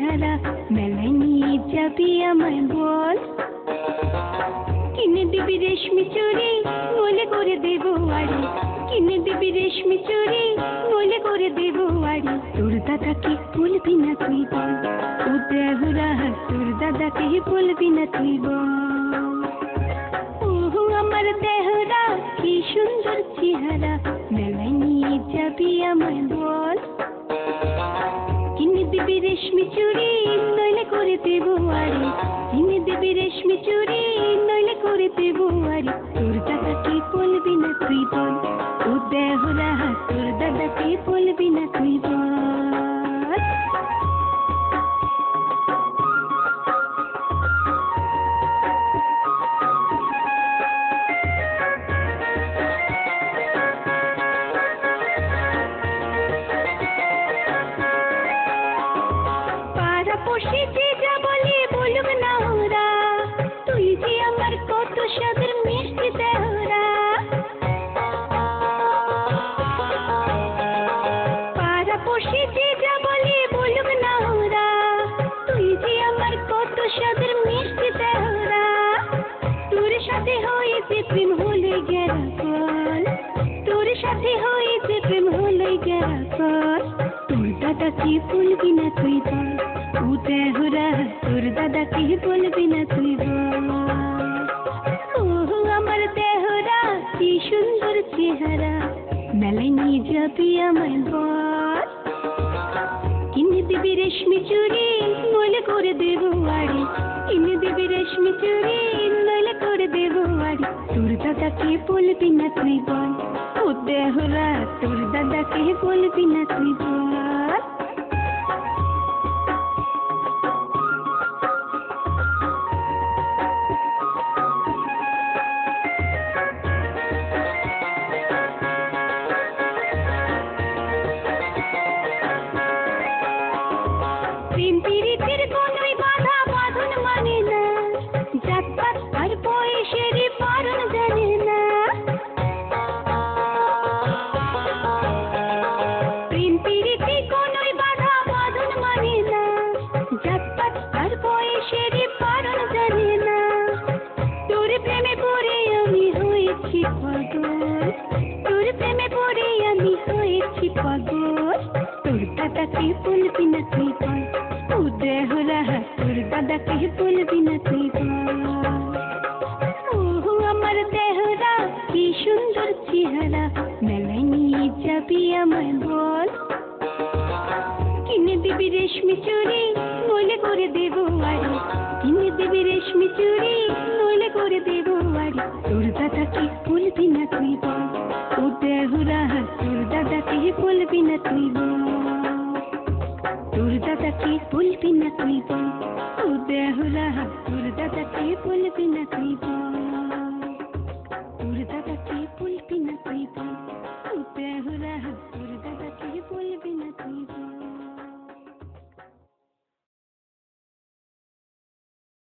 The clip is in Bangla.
চেহারা মেলায় নিয়ে যাবি আমায় বল। কিনে দিবি রেশমি চুড়ি নইলে করে দেব আড়ি, কিনে দিবি রেশমি চুড়ি নইলে করে দেব আড়ি। তোর দাদাকে বলবি না তুই বল, ও দেহরা তোর দাদাকে বলবি না তুই বল। ওহো আমার দেহরা কি সুন্দর চেহারা মেলায় নিয়ে যাবি আমায় বল। কিনে দিবি রেশমি চুড়ি নইলে করে দেব আড়ি, কিনে দিবি রেশমি চুড়ি নইলে করে দেব আড়ি। তোর দাদাকে বলবি না তুই বল, ও দেহরা তোর দাদাকে বলবি না তুই বল। পাড়াপড়শি যে যা বলে বলুক না ওরা, তুই যে আমার কত সাদের মিষ্টি দেহরা। পাড়াপড়শি যে যা বলে বলুক না ওরা, তুই যে আমার কত সাদের মিষ্টি দেহরা। তোর সাথে হয়েছে প্রেম হলে গেরা কল, তোর সাথে হয়েছে প্রেম হলে গেরা কল। তোর দাদাকে বলবি না তুই বল, ও দেহরা তোর দাদাকে বলবি না তুই বল। ওহো আমার দেহরা কি সুন্দর চেহারা মেলায় নিয়ে যাবি আমায় বল। কিনে দিবি রেশমি চুড়ি নইলে করে দেব আড়ি, কিনে দিবি রেশমি চুড়ি নইলে করে দেব আড়ি। তোর দাদাকে বলবি না তুই বল, ও দেহরা তোর দাদাকে বলবি না তুই বল। প্রেম প্রীতির কোনোই বাধা বাঁধন মানে না, জাতপাত আর বয়সের পারণ জানে না। প্রেম প্রীতি কোনোই বাধা বাঁধন মানে না, জাতপাত আর বয়সের পারণ জানে না। তোর প্রেমে পড়ে আমি হয়েছি পাগল, তোর প্রেমে পড়ে আমি হয়েছি পাগল। তোর দাদাকে বলবি না তুই বল, ও দেহরা তোর দাদাকে বলবি না তুই বল। ওহো আমার দেহরা কি সুন্দর চেহারা মেলায় নিয়ে যাবি আমায় বল। কিনে দিবি রেশমি চুড়ি নইলে করে দেব আড়ি, কিনে দিবি রেশমি চুড়ি নইলে করে দেব আড়ি।